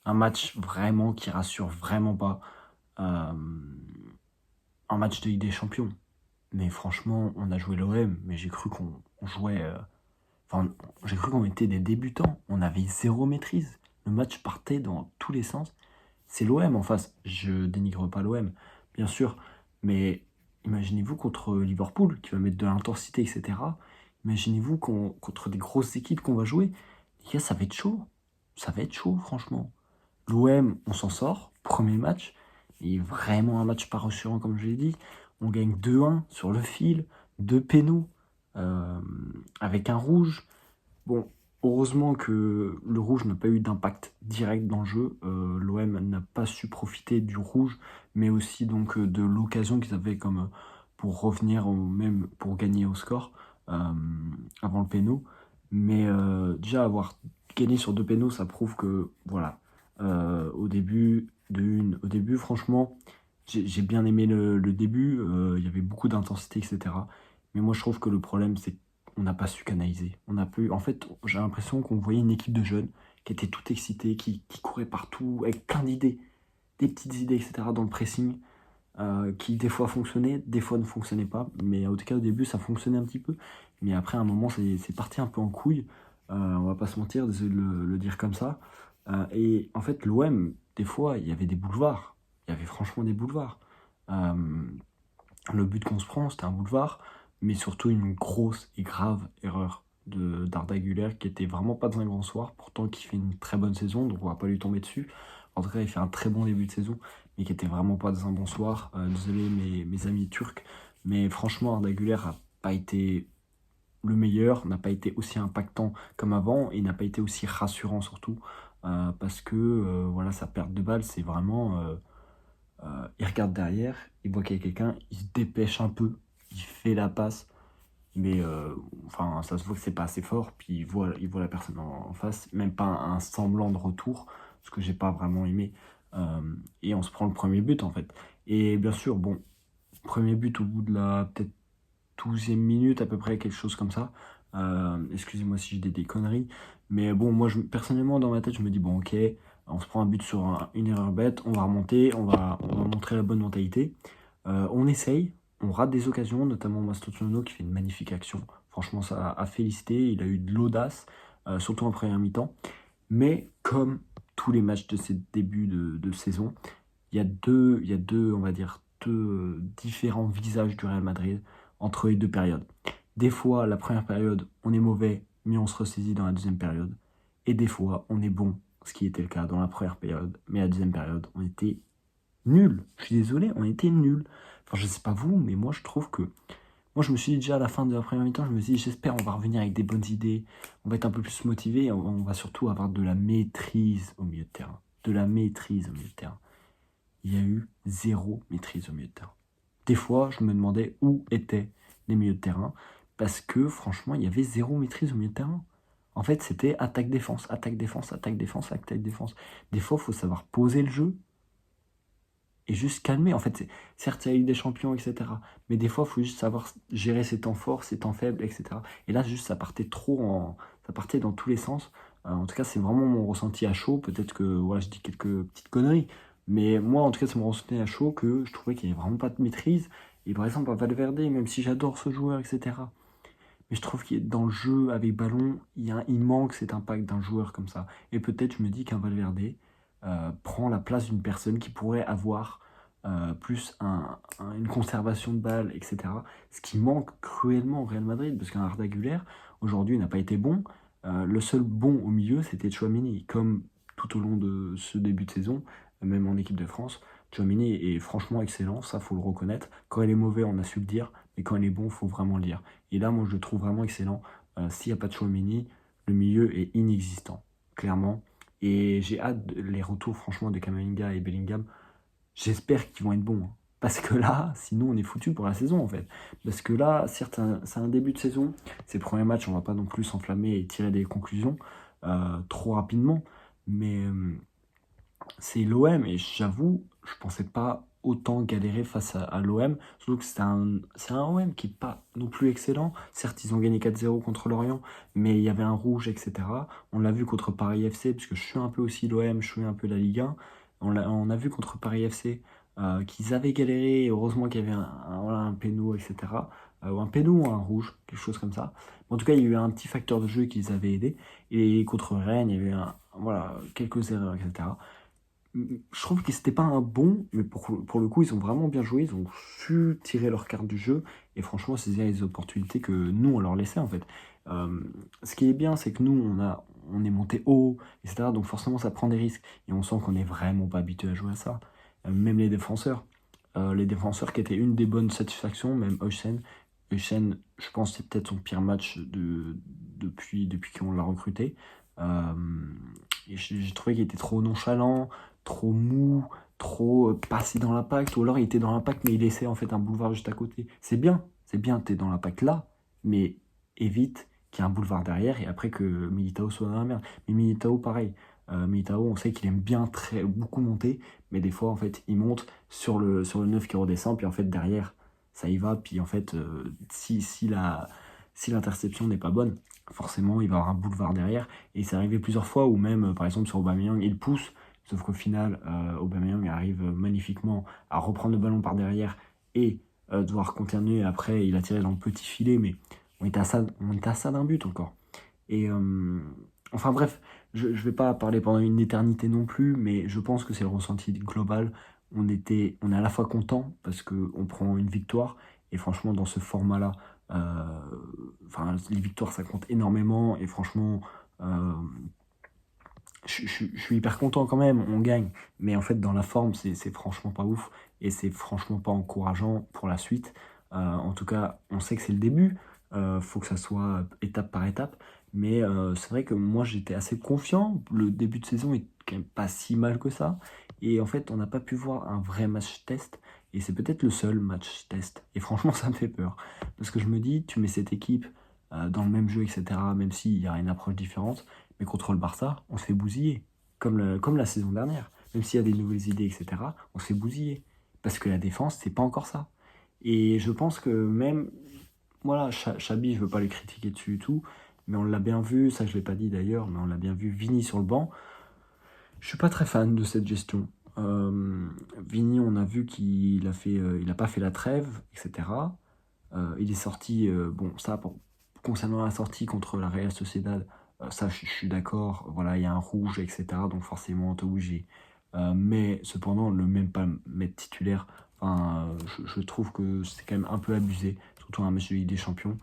un match vraiment qui rassure vraiment pas. Hem, un match de Ligue des Champions. Mais franchement, on a joué l'OM, mais j'ai cru qu'on jouait, enfin, j'ai cru qu'on était des débutants. On avait zéro maîtrise. Le match partait dans tous les sens. C'est l'OM en face. Je dénigre pas l'OM, bien sûr, mais imaginez-vous contre Liverpool qui va mettre de l'intensité, etc. Imaginez-vous contre des grosses équipes qu'on va jouer. Les gars, ça va être chaud. Ça va être chaud, franchement. L'OM, on s'en sort. Premier match. Et vraiment un match pas rassurant, comme je l'ai dit. On gagne 2-1 sur le fil. Deux pénaux. euh, avec un rouge. Bon, heureusement que le rouge n'a pas eu d'impact direct dans le jeu. L'OM n'a pas su profiter du rouge, mais aussi donc de l'occasion qu'ils avaient comme pour revenir même pour gagner au score euh, avant le péno. Mais déjà avoir gagné sur deux pénaux, ça prouve que voilà. Au début, franchement, j'ai bien aimé le début. Il y avait beaucoup d'intensité, etc. Mais moi, je trouve que le problème, c'est on n'a pas su canaliser. En fait, j'ai l'impression qu'on voyait une équipe de jeunes qui était toute excitée, qui courait partout, avec plein d'idées, des petites idées, etc. dans le pressing, qui des fois fonctionnaient, des fois ne fonctionnaient pas. Mais en tout cas, au début, ça fonctionnait un petit peu. Mais après, à un moment, c'est parti un peu en couille. On va pas se mentir, désolé de le dire comme ça. Et en fait, l'OM, des fois, il y avait des boulevards. Il y avait franchement des boulevards. Euh, le but qu'on se prend, c'était un boulevard, mais surtout une grosse et grave erreur d'Arda Güler qui était vraiment pas dans un grand soir, pourtant qui fait une très bonne saison, donc on va pas lui tomber dessus. En tout cas, il fait un très bon début de saison, mais qui était vraiment pas dans un bon soir. Désolé mes amis turcs, mais franchement, Arda Güler a pas été le meilleur, n'a pas été aussi impactant comme avant et n'a pas été aussi rassurant surtout, parce que voilà, sa perte de balle, c'est vraiment il regarde derrière, il voit qu'il y a quelqu'un, il se dépêche un peu, il fait la passe, mais enfin, ça se voit que c'est pas assez fort, puis il voit la personne en face, même pas un semblant de retour, ce que j'ai pas vraiment aimé. Et on se prend le premier but en fait. Et bien sûr, bon, premier but au bout de la peut-être 12e minute à peu près, quelque chose comme ça. Excusez-moi si j'ai des conneries. Mais bon, moi, personnellement, dans ma tête, je me dis, bon, ok, on se prend un but sur une erreur bête, on va remonter, on va montrer la bonne mentalité. On essaye, on rate des occasions, notamment Mastronono qui fait une magnifique action. Franchement, ça a félicité, il a eu de l'audace, surtout en première mi-temps. Mais comme tous les matchs de ces débuts de saison, il y a deux, on va dire, deux différents visages du Real Madrid entre les deux périodes. Des fois, la première période, on est mauvais, mais on se ressaisit dans la deuxième période. Et des fois, on est bon, ce qui était le cas dans la première période, mais la deuxième période, on était nul. Je suis désolé, on était nul. Enfin, je sais pas vous, mais moi, je trouve que. Moi, je me suis dit déjà à la fin de la première mi-temps, je me suis dit, j'espère on va revenir avec des bonnes idées, on va être un peu plus motivé, et on va surtout avoir de la maîtrise au milieu de terrain. De la maîtrise au milieu de terrain. Il y a eu zéro maîtrise au milieu de terrain. Des fois, je me demandais où étaient les milieux de terrain, parce que franchement, il y avait zéro maîtrise au milieu de terrain. En fait, c'était attaque-défense, attaque-défense, attaque-défense, attaque-défense. Des fois, il faut savoir poser le jeu et juste calmer. En fait, certes, il y a eu des champions, etc. Mais des fois, il faut juste savoir gérer ses temps forts, ses temps faibles, etc. Et là, juste, ça partait trop ça partait dans tous les sens. En tout cas, c'est vraiment mon ressenti à chaud. Peut-être que voilà, je dis quelques petites conneries. Mais moi, en tout cas, c'est mon ressenti à chaud que je trouvais qu'il n'y avait vraiment pas de maîtrise. Et par exemple, à Valverde, même si j'adore ce joueur, etc. Mais je trouve qu'il dans le jeu avec ballon, il manque cet impact d'un joueur comme ça. Et peut-être je me dis qu'un Valverde prend la place d'une personne qui pourrait avoir plus une conservation de balle, etc. Ce qui manque cruellement au Real Madrid, parce qu'un Arda Güler, aujourd'hui, n'a pas été bon. Le seul bon au milieu, c'était Tchouaméni, comme tout au long de ce début de saison, même en équipe de France. Tchouaméni est franchement excellent, ça faut le reconnaître. Quand il est mauvais, on a su le dire, mais quand il est bon, faut vraiment le dire. Et là, moi, je le trouve vraiment excellent. S'il n'y a pas de Chouameni, le milieu est inexistant, clairement. Et j'ai hâte les retours, franchement, de Kamavinga et Bellingham. J'espère qu'ils vont être bons, hein. Parce que là, sinon, on est foutu pour la saison, en fait. Parce que là, certes, c'est un début de saison. C'est le premier match, on va pas non plus s'enflammer et tirer des conclusions trop rapidement. Mais c'est l'OM, et j'avoue, je pensais pas autant galérer face à l'OM, surtout que c'est un OM qui est pas non plus excellent. Certes, ils ont gagné 4-0 contre Lorient, mais il y avait un rouge, etc. On l'a vu contre Paris FC, parce que je suis un peu aussi l'OM, je suis un peu la Ligue 1. On a vu contre Paris FC qu'ils avaient galéré, et heureusement qu'il y avait voilà, un péno, etc. Ou un péno ou un rouge, quelque chose comme ça. En tout cas, il y a eu un petit facteur de jeu qui les avait aidés. Et contre Rennes, il y avait voilà, quelques erreurs, etc. Je trouve que c'était pas un bon, mais pour le coup, ils ont vraiment bien joué, ils ont su tirer leur carte du jeu et franchement saisir les opportunités que nous, on leur laissait en fait. Euh, Ce qui est bien, c'est que nous, on est monté haut, etc. Donc forcément, ça prend des risques et on sent qu'on est vraiment pas habitué à jouer à ça. Même les défenseurs. Les défenseurs qui étaient une des bonnes satisfactions, même Heusen. Heusen, je pense que c'est peut-être son pire match depuis qu'on l'a recruté. Euh, et j'ai trouvé qu'il était trop nonchalant, trop mou, trop passé dans l'impact, ou alors il était dans l'impact mais il laissait en fait un boulevard juste à côté. C'est bien, t'es dans l'impact là, mais évite qu'il y ait un boulevard derrière et après que Militao soit dans la merde. Mais Militao, pareil. Militao, on sait qu'il aime bien beaucoup monter, mais des fois en fait il monte sur le 9 qui redescend, puis en fait derrière ça y va, puis en fait si l'interception n'est pas bonne, forcément il va y avoir un boulevard derrière. Et c'est arrivé plusieurs fois où même par exemple sur Aubameyang il pousse. Sauf qu'au final, Aubameyang arrive magnifiquement à reprendre le ballon par derrière et devoir continuer. Après, il a tiré dans le petit filet, mais on était à ça d'un but encore. Et enfin bref, je ne vais pas parler pendant une éternité non plus, mais je pense que c'est le ressenti global. On est à la fois content parce qu'on prend une victoire, et franchement, dans ce format-là, enfin, les victoires ça compte énormément, et franchement, euh, je suis hyper content quand même, on gagne. Mais en fait, dans la forme, c'est franchement pas ouf. Et c'est franchement pas encourageant pour la suite. En tout cas, on sait que c'est le début. Faut que ça soit étape par étape. Mais c'est vrai que moi, j'étais assez confiant. Le début de saison est quand même pas si mal que ça. Et en fait, on n'a pas pu voir un vrai match test. Et c'est peut-être le seul match test. Et franchement, ça me fait peur. Parce que je me dis, tu mets cette équipe dans le même jeu, etc. Même s'il y a une approche différente. Mais contre le Barça, on se fait bousiller. Comme la saison dernière. Même s'il y a des nouvelles idées, etc., on se fait bousiller. Parce que la défense, c'est pas encore ça. Et je pense que même, voilà, Chabi, je veux pas les critiquer dessus et tout, mais on l'a bien vu, ça je l'ai pas dit d'ailleurs, mais on l'a bien vu, Vini sur le banc. Je suis pas très fan de cette gestion. Vini, on a vu il a pas fait la trêve, etc. Il est sorti, bon, ça, concernant la sortie contre la Real Sociedad, ça, je suis d'accord, voilà, il y a un rouge, etc. Donc forcément, t'es obligé. Mais cependant, ne même pas mettre titulaire, enfin, je trouve que c'est quand même un peu abusé, surtout un match de Ligue des Champions.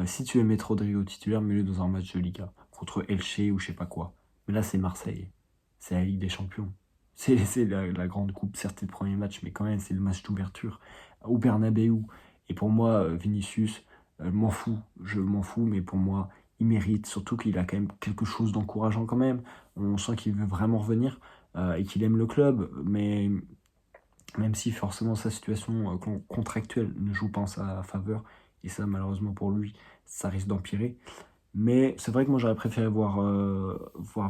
Si tu veux mettre Rodrigo titulaire, mets-le dans un match de Liga, contre Elche ou je sais pas quoi. Mais là, c'est Marseille, c'est la Ligue des Champions. C'est la grande coupe, certes, c'est le premier match, mais quand même, c'est le match d'ouverture au Bernabeu. Et pour moi, Vinicius, je m'en fous, mais pour moi, il mérite, surtout qu'il a quand même quelque chose d'encourageant quand même. On sent qu'il veut vraiment revenir et qu'il aime le club, mais même si forcément sa situation contractuelle ne joue pas en sa faveur, et ça malheureusement pour lui, ça risque d'empirer. Mais c'est vrai que moi j'aurais préféré voir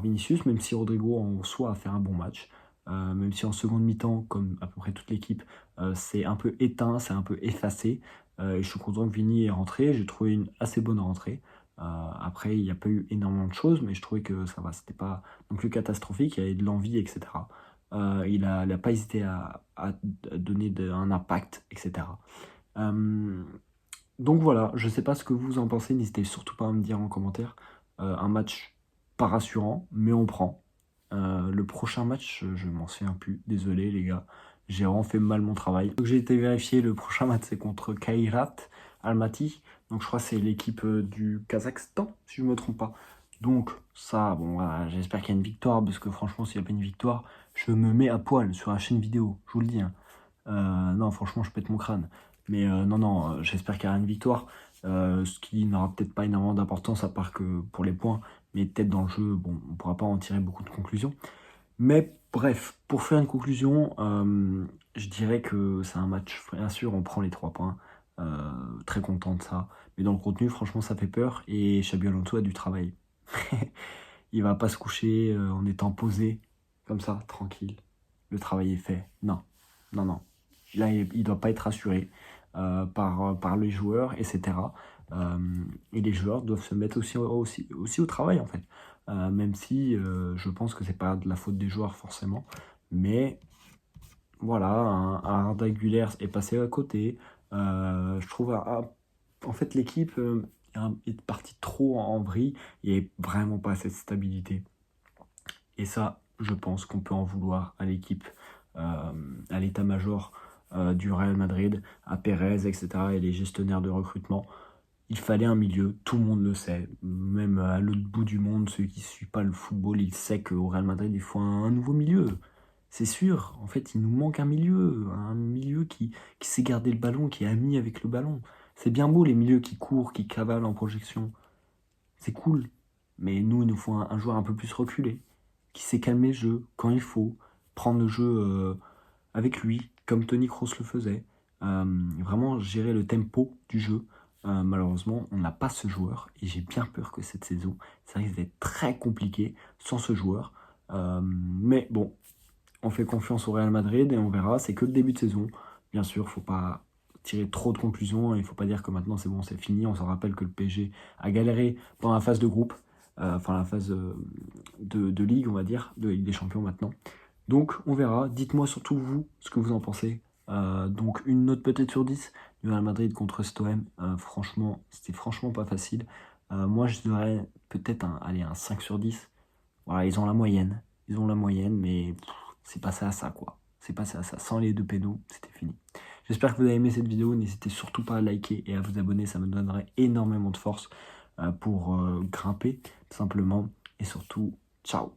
Vinicius, même si Rodrigo en soi a fait un bon match. Même si en seconde mi-temps, comme à peu près toute l'équipe, c'est un peu éteint, c'est un peu effacé. Et je suis content que Vini est rentré, j'ai trouvé une assez bonne rentrée. Après, il n'y a pas eu énormément de choses, mais je trouvais que ça va, c'était pas non plus catastrophique, il y avait de l'envie, etc. Il a pas hésité à donner un impact, etc. Euh, donc voilà, je sais pas ce que vous en pensez, n'hésitez surtout pas à me dire en commentaire. Un match pas rassurant, mais on prend. Le prochain match, je m'en souviens plus, désolé les gars, j'ai vraiment fait mal mon travail. Donc j'ai été vérifier, le prochain match c'est contre Kairat Almaty, donc je crois que c'est l'équipe du Kazakhstan, si je me trompe pas. Donc ça, bon, voilà, j'espère qu'il y a une victoire, parce que franchement s'il n'y a pas une victoire, je me mets à poil sur la chaîne vidéo, je vous le dis, hein. Non, franchement, je pète mon crâne. Mais non, non, j'espère qu'il y aura une victoire. Ce qui n'aura peut-être pas énormément d'importance à part que pour les points, mais peut-être dans le jeu, bon, on ne pourra pas en tirer beaucoup de conclusions. Mais bref, pour faire une conclusion, je dirais que c'est un match, bien sûr, on prend les 3 points. Très content de ça. Mais dans le contenu, franchement, ça fait peur. Et Xabi Alonso a du travail. Il va pas se coucher en étant posé, comme ça, tranquille. Le travail est fait. Non. non, non. Là, il doit pas être assuré par les joueurs, etc. Et les joueurs doivent se mettre aussi au travail, en fait. Même si je pense que c'est pas de la faute des joueurs, forcément. Mais voilà, un Arda Güler est passé à côté. Je trouve, en fait, l'équipe est partie trop en vrille et vraiment pas cette stabilité. Et ça, je pense qu'on peut en vouloir à l'équipe, à l'état-major du Real Madrid, à Pérez, etc. et les gestionnaires de recrutement. Il fallait un milieu, tout le monde le sait. Même à l'autre bout du monde, ceux qui ne suivent pas le football, ils savent qu'au Real Madrid, il faut un nouveau milieu. C'est sûr, en fait, il nous manque un milieu qui sait garder le ballon, qui est ami avec le ballon. C'est bien beau les milieux qui courent, qui cavalent en projection. C'est cool. Mais nous, il nous faut un joueur un peu plus reculé, qui sait calmer le jeu quand il faut, prendre le jeu avec lui, comme Toni Kroos le faisait. Vraiment gérer le tempo du jeu. Malheureusement, on n'a pas ce joueur et j'ai bien peur que cette saison, ça risque d'être très compliqué sans ce joueur. Mais bon, on fait confiance au Real Madrid et on verra. C'est que le début de saison. Bien sûr, faut pas tirer trop de conclusions. Il ne faut pas dire que maintenant c'est bon, c'est fini. On se rappelle que le PSG a galéré pendant la phase de groupe, enfin la phase de Ligue, on va dire, de Ligue des Champions maintenant. Donc on verra. Dites-moi surtout vous ce que vous en pensez. Donc une note peut-être sur 10 du Real Madrid contre Stoem. Franchement, c'était franchement pas facile. Moi je donnerais peut-être un 5 sur 10. Voilà, ils ont la moyenne. Ils ont la moyenne, mais c'est passé à ça, quoi. C'est passé à ça. Sans les 2 pénaux, c'était fini. J'espère que vous avez aimé cette vidéo. N'hésitez surtout pas à liker et à vous abonner. Ça me donnerait énormément de force pour grimper, tout simplement. Et surtout, ciao!